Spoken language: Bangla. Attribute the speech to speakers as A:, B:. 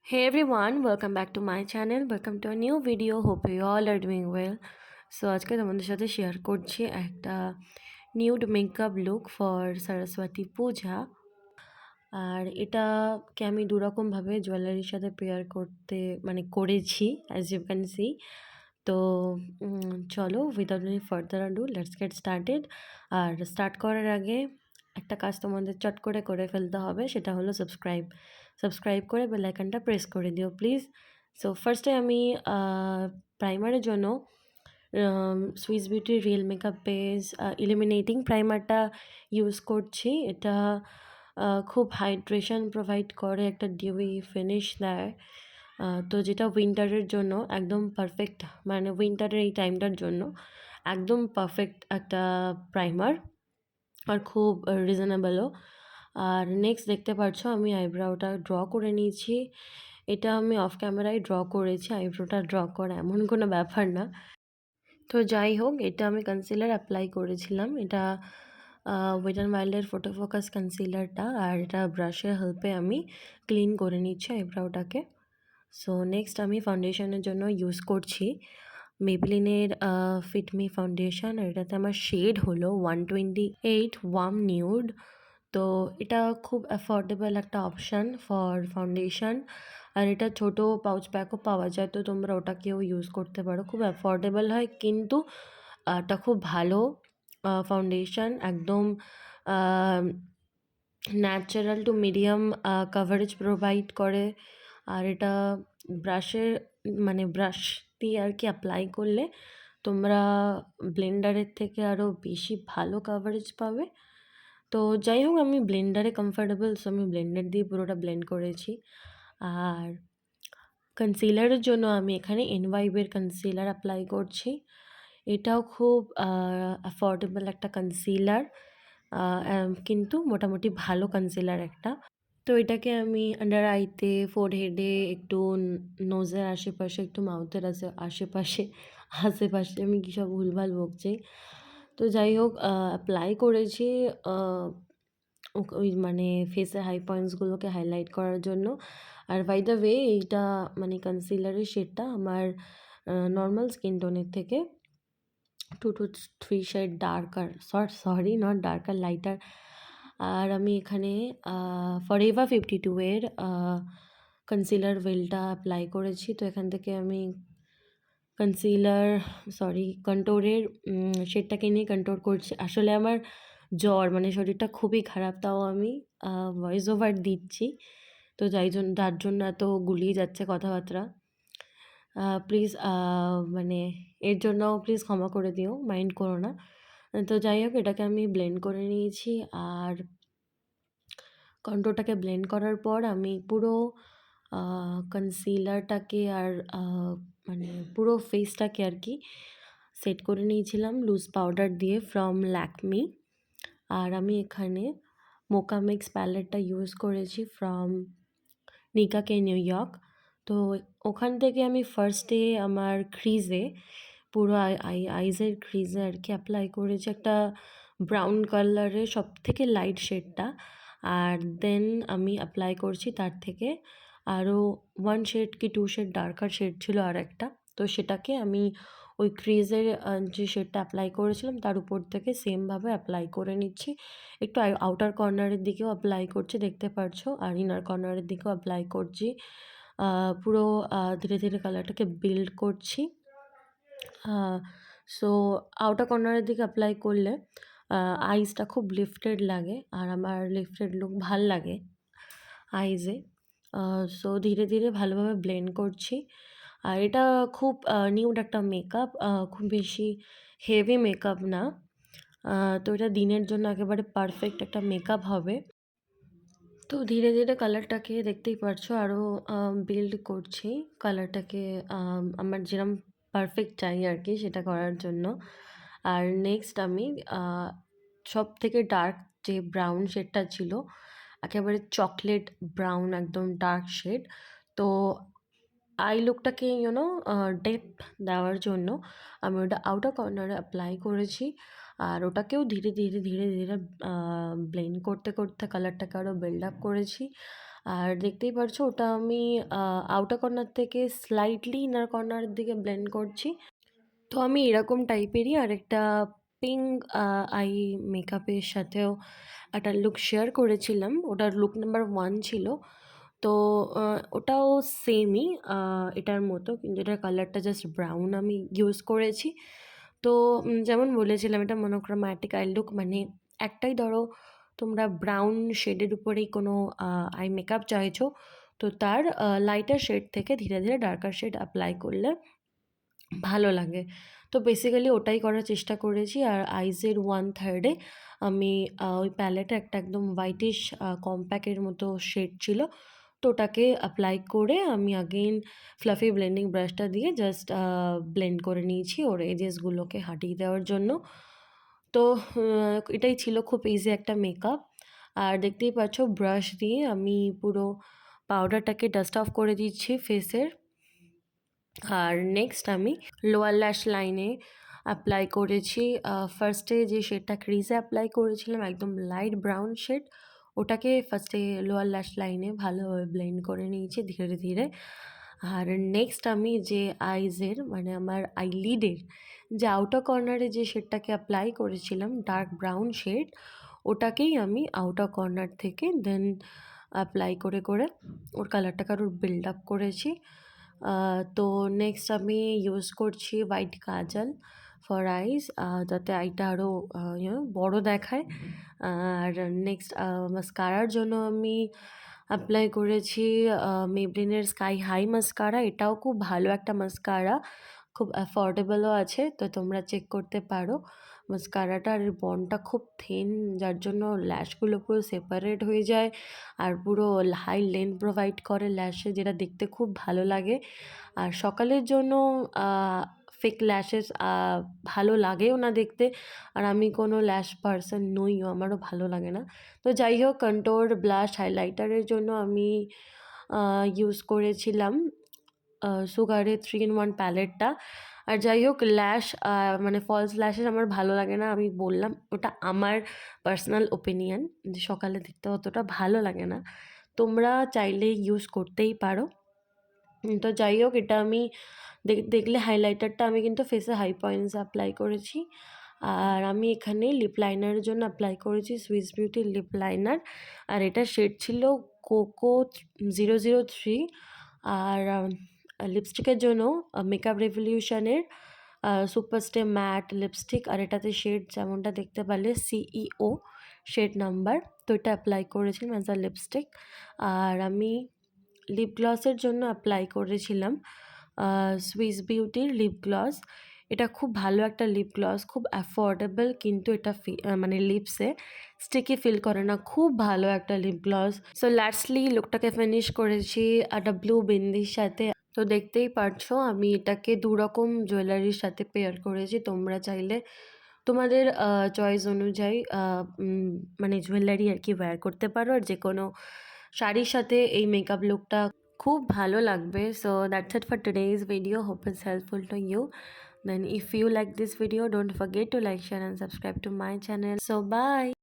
A: Hey everyone, welcome back to my channel. Welcome to a new video. Hope you all are doing well. So আজকে তোমাদের সাথে শেয়ার করছি একটা nude makeup look for Saraswati Puja. আর এটাকে আমি দুরকমভাবে জুয়েলারির সাথে পেয়ার করেছি অ্যাজ ইউ ক্যান সি। তো চলো without any further ado let's get started. আর স্টার্ট করার আগে একটা কাজ তোমাদের চট করে ফেলতে হবে, সেটা হলো সাবস্ক্রাইব করে বেল আইকনটা প্রেস করে দিও প্লিজ। সো ফার্স্টে আমি প্রাইমারের জন্য Swiss beauty real makeup base eliminating প্রাইমারটা ইউজ করছি। এটা খুব হাইড্রেশন প্রোভাইড করে, একটা ডিউই ফিনিশ দেয়। তো যেটা উইন্টারের জন্য একদম পারফেক্ট, মানে উইন্টারের এই টাইমটার জন্য একদম পারফেক্ট একটা প্রাইমার, আর খুব রিজনেবলও। আর নেক্সট দেখতে পাচ্ছ আমি আইব্রাউটা ড্র করে নিয়েছি। এটা আমি অফ ক্যামেরায় ড্র করেছি, আইব্রোটা ড্র করা এমন কোনো ব্যাপার না। তো যাই হোক, এটা আমি কনসিলার অ্যাপ্লাই করেছিলাম। এটা ওয়েট অ্যান্ড ওয়াইল্ডের ফোটো ফোকাস কনসিলারটা, আর এটা ব্রাশের হেল্পে আমি ক্লিন করে নিচ্ছি আইব্রাউটাকে। সো নেক্সট আমি ফাউন্ডেশনের জন্য ইউজ করছি মেবলিনের ফিটমি ফাউন্ডেশন, আর এটাতে আমার শেড হলো 128 ওয়ার্ম নিউড। তো এটা খুব অ্যাফোর্ডেবল একটা অপশান ফর ফাউন্ডেশন, আর এটা ছোটো পাউচ প্যাকও পাওয়া যায়, তো তোমরা ওটাকেও ইউজ করতে পারো। খুব অ্যাফোর্ডেবল হয়, কিন্তু এটা খুব ভালো ফাউন্ডেশন, একদম natural to medium coverage provide করে। আর এটা ব্রাশ দিয়ে আর কি অ্যাপ্লাই করলে তোমরা ব্লেন্ডারের থেকে আরও বেশি ভালো কাভারেজ পাবে। তো যাই হোক, আমি ব্লেন্ডারে কমফর্টেবল, সো আমি ব্লেন্ডার দিয়ে পুরোটা ব্লেন্ড করেছি। আর কনসিলারের জন্য আমি এখানে এনওয়াইবের কনসিলার অ্যাপ্লাই করছি। এটাও খুব অ্যাফোর্ডেবল একটা কনসিলার, কিন্তু মোটামুটি ভালো কনসিলার একটা। তো এটাকে আমি আন্ডার আইতে, ফোরহেডে, একটু নোজের আশেপাশে, একটু মাউথের আশেপাশে আশেপাশে আমি কী সব ভুলভাল বকছি। তো যাই হোক, অ্যাপ্লাই করেছি ওই ফেসের হাই পয়েন্টসগুলোকে হাইলাইট করার জন্য। আর বাই দ্য ওয়ে, এইটা কনসিলারের শেডটা আমার নর্মাল স্কিন টোনের থেকে 2 to 3 shade darker, sorry not darker, lighter. আর আমি এখানে ফরএভার 52 এর কনসিলার ওয়েলটা অ্যাপ্লাই করেছি। তো এখান থেকে আমি কন্টোরের শেডটাকে নিয়ে কন্টোর করছি। আসলে আমার জ্বর, শরীরটা খুবই খারাপ, তাও আমি ভয়েস ওভার দিচ্ছি, তো যার জন্য এত গুলিয়ে যাচ্ছে কথাবার্তা। প্লিজ এর জন্য প্লিজ ক্ষমা করে দিও, মাইন্ড করো না। তো যাই হোক, এটাকে আমি ব্লেন্ড করে নিয়েছি। আর কন্ট্রোলটাকে ব্লেন্ড করার পর আমি পুরো কনসিলারটাকে আর পুরো ফেসটাকে আর কি সেট করে নিয়েছিলাম লুজ পাউডার দিয়ে ফ্রম ল্যাকমি। আর আমি এখানে মোকা মিক্স প্যালেটটা ইউজ করেছি ফ্রম নিকাকে নিউ ইয়র্ক। তো ওখান থেকে আমি ফার্স্টে আমার ক্রিজে, পুরো আইজের ক্রিজে আর কি অ্যাপ্লাই করেছি একটা ব্রাউন কালারের সবথেকে লাইট শেডটা। আর দেন আমি অ্যাপ্লাই করছি তার থেকে আরও 1 শেড কি 2 শেড ডার্কার শেড ছিল আর একটা, তো সেটাকে আমি ওই ক্রিজের যে শেডটা অ্যাপ্লাই করেছিলাম তার উপর থেকে সেমভাবে অ্যাপ্লাই করে নিচ্ছি। একটু আউটার কর্নারের দিকেও অ্যাপ্লাই করছি, দেখতে পারছো, আর ইনার কর্নারের দিকেও অ্যাপ্লাই করছি। পুরো ধীরে ধীরে কালারটাকে বিল্ড করছি। সো আউটার কর্নারের দিকে অ্যাপ্লাই করলে আইসটা খুব লিফটেড লাগে, আর আমার লিফটেড লুক ভাল লাগে আইজে। সো ধীরে ধীরে ভালোভাবে ব্লেন্ড করছি। আর এটা খুব নিউড একটা মেকআপ, খুব বেশি হেভি মেকআপ না। তো এটা দিনের জন্য একেবারে পারফেক্ট একটা মেকআপ হবে। তো ধীরে ধীরে কালারটাকে দেখতেই পারছো আরও বিল্ড করছি কালারটাকে, আমার যেরকম পারফেক্ট চাই আর কি সেটা করার জন্য। আর নেক্সট আমি সব থেকে ডার্ক যে ব্রাউন শেডটা ছিল, একেবারে চকলেট ব্রাউন, একদম ডার্ক শেড, তো আই লুকটাকে ডেপথ দেওয়ার জন্য আমি ওটা আউটার কর্নারে অ্যাপ্লাই করেছি। আর ওটাকেও ধীরে ধীরে ধীরে ধীরে ব্লেন্ড করতে করতে কালারটাকে আরও বিল্ড আপ করেছি। আর দেখতেই পারছো ওটা আমি আউটার কর্নার থেকে স্লাইটলি ইনার কর্নারের দিকে ব্লেন্ড করছি। তো আমি এরকম টাইপেরই আরেকটা পিঙ্ক আই মেকআপের সাথেও একটা লুক শেয়ার করেছিলাম, ওটার লুক নাম্বার 1 ছিল। তো ওটাও সেমই এটার মতো, কিন্তু এটার কালারটা জাস্ট ব্রাউন আমি ইউজ করেছি। তো যেমন বলেছিলাম এটা মনোক্রোম্যাটিক আই লুক, মানে একটাই ধরো তোমরা ব্রাউন শেডের উপরেই কোনো আই মেকআপ চাইছো, তো তার লাইটার শেড থেকে ধীরে ধীরে ডার্কার শেড অ্যাপ্লাই করলে ভালো লাগে। তো বেসিক্যালি ওটাই করার চেষ্টা করেছি। আর আইজের 1/3 আমি ওই প্যালেটে একটা একদম হোয়াইটিশ কম্প্যাক্টের মতো শেড ছিল, তো ওটাকে অ্যাপ্লাই করে আমি আগেইন ফ্লাফি ব্লেন্ডিং ব্রাশটা দিয়ে জাস্ট ব্লেন্ড করে নিয়েছি ওর এজেসগুলোকে হাটিয়ে দেওয়ার জন্য। তো এটাই ছিল খুব ইজি একটা মেকআপ। আর দেখতেই পাচ্ছ ব্রাশ দিয়ে আমি পুরো পাউডারটাকে ডাস্ট অফ করে দিচ্ছি ফেসের। আর নেক্সট আমি লোয়ার ল্যাশ লাইনে অ্যাপ্লাই করেছি। ফার্স্টে যে শেডটা ক্রিজে অ্যাপ্লাই করেছিলাম একদম লাইট ব্রাউন শেড, ওটাকে ফার্স্টে লোয়ার ল্যাশ লাইনে ভালোভাবে ব্লেন্ড করে নিয়েছি ধীরে ধীরে। আর নেক্সট আমি যে আইজের মানে আমার আইলিডের যে আউটার কর্নারে যে শেডটাকে অ্যাপ্লাই করেছিলাম ডার্ক ব্রাউন শেড, ওটাকেই আমি আউটার কর্নার থেকে দেন অ্যাপ্লাই করে করে ওর কালারটাকে আরও বিল্ড আপ করেছি। তো নেক্সট আমি ইউজ করছি হোয়াইট কাজল ফর আইস, যাতে আইটা আরও বড় দেখায়। আর নেক্সট মাস্কারার জন্য আমি অ্যাপ্লাই করেছি মেবলিনের স্কাই হাই মাস্কারা। এটাও খুব ভালো একটা মাস্কারা, খুব অ্যাফোর্ডেবলও আছে, তো তোমরা চেক করতে পারো। মাস্কারাটার বন্ডটা খুব থিন, যার জন্য ল্যাশগুলো পুরো সেপারেট হয়ে যায় আর পুরো হাই লেন্থ প্রোভাইড করে ল্যাশে, যেটা দেখতে খুব ভালো লাগে। আর সকালের জন্য ফেক ল্যাশেস ভালো লাগেও না দেখতে, আর আমি কোনো ল্যাশ পার্সন নইও, আমারও ভালো লাগে না। তো যাই হোক, কন্ট্রোর ব্লাশ হাইলাইটারের জন্য আমি ইউজ করেছিলাম সুগারের 3-in-1 প্যালেটটা। আর যাই হোক ল্যাশ মানে ফলস ল্যাশেস আমার ভালো লাগে না, আমি বললাম ওটা আমার পার্সোনাল ওপিনিয়ন, যে সকালে দেখতে অতটা ভালো লাগে না, তোমরা চাইলে ইউজ করতেই পারো। তো যাই হোক এটা আমি দেখলে হাইলাইটারটা আমি কিন্তু ফেসে হাই পয়েন্টস অ্যাপ্লাই করেছি। আর আমি এখানে লিপ লাইনারের জন্য অ্যাপ্লাই করেছি সুইস বিউটির লিপ লাইনার, আর এটা শেড ছিল কোকো 003। আর লিপস্টিকের জন্য মেকআপ রেভলিউশনের সুপারস্টে ম্যাট লিপস্টিক, আর এটাতে শেড যেমনটা দেখতে পারলে CEO শেড নাম্বার, তো এটা অ্যাপ্লাই করেছিলাম অ্যাজ আ লিপস্টিক। আর আমি লিপ গ্লসের জন্য অ্যাপ্লাই করেছিলাম সুইস বিউটির লিপ গ্লস। এটা খুব ভালো একটা লিপ গ্লস, খুব অ্যাফোর্ডেবল, কিন্তু এটা মানে লিপসে স্টিকি ফিল করে না, খুব ভালো একটা লিপ গ্লস। সো লাস্টলি লুকটাকে ফিনিশ করেছি একটা ব্লু বিন্দির সাথে। তো দেখতেই পারছো আমি এটাকে দুরকম জুয়েলারির সাথে পেয়ার করেছি, তোমরা চাইলে তোমাদের চয়েস অনুযায়ী মানে জুয়েলারি আর কি ওয়্যার করতে পারো, আর যে কোনো শাড়ির সাথে এই মেকআপ লুকটা খুব ভালো লাগবে। So that's it for today's video. Hope it's helpful to you. Then if you like this video, don't forget to like, share and subscribe to my channel. So bye.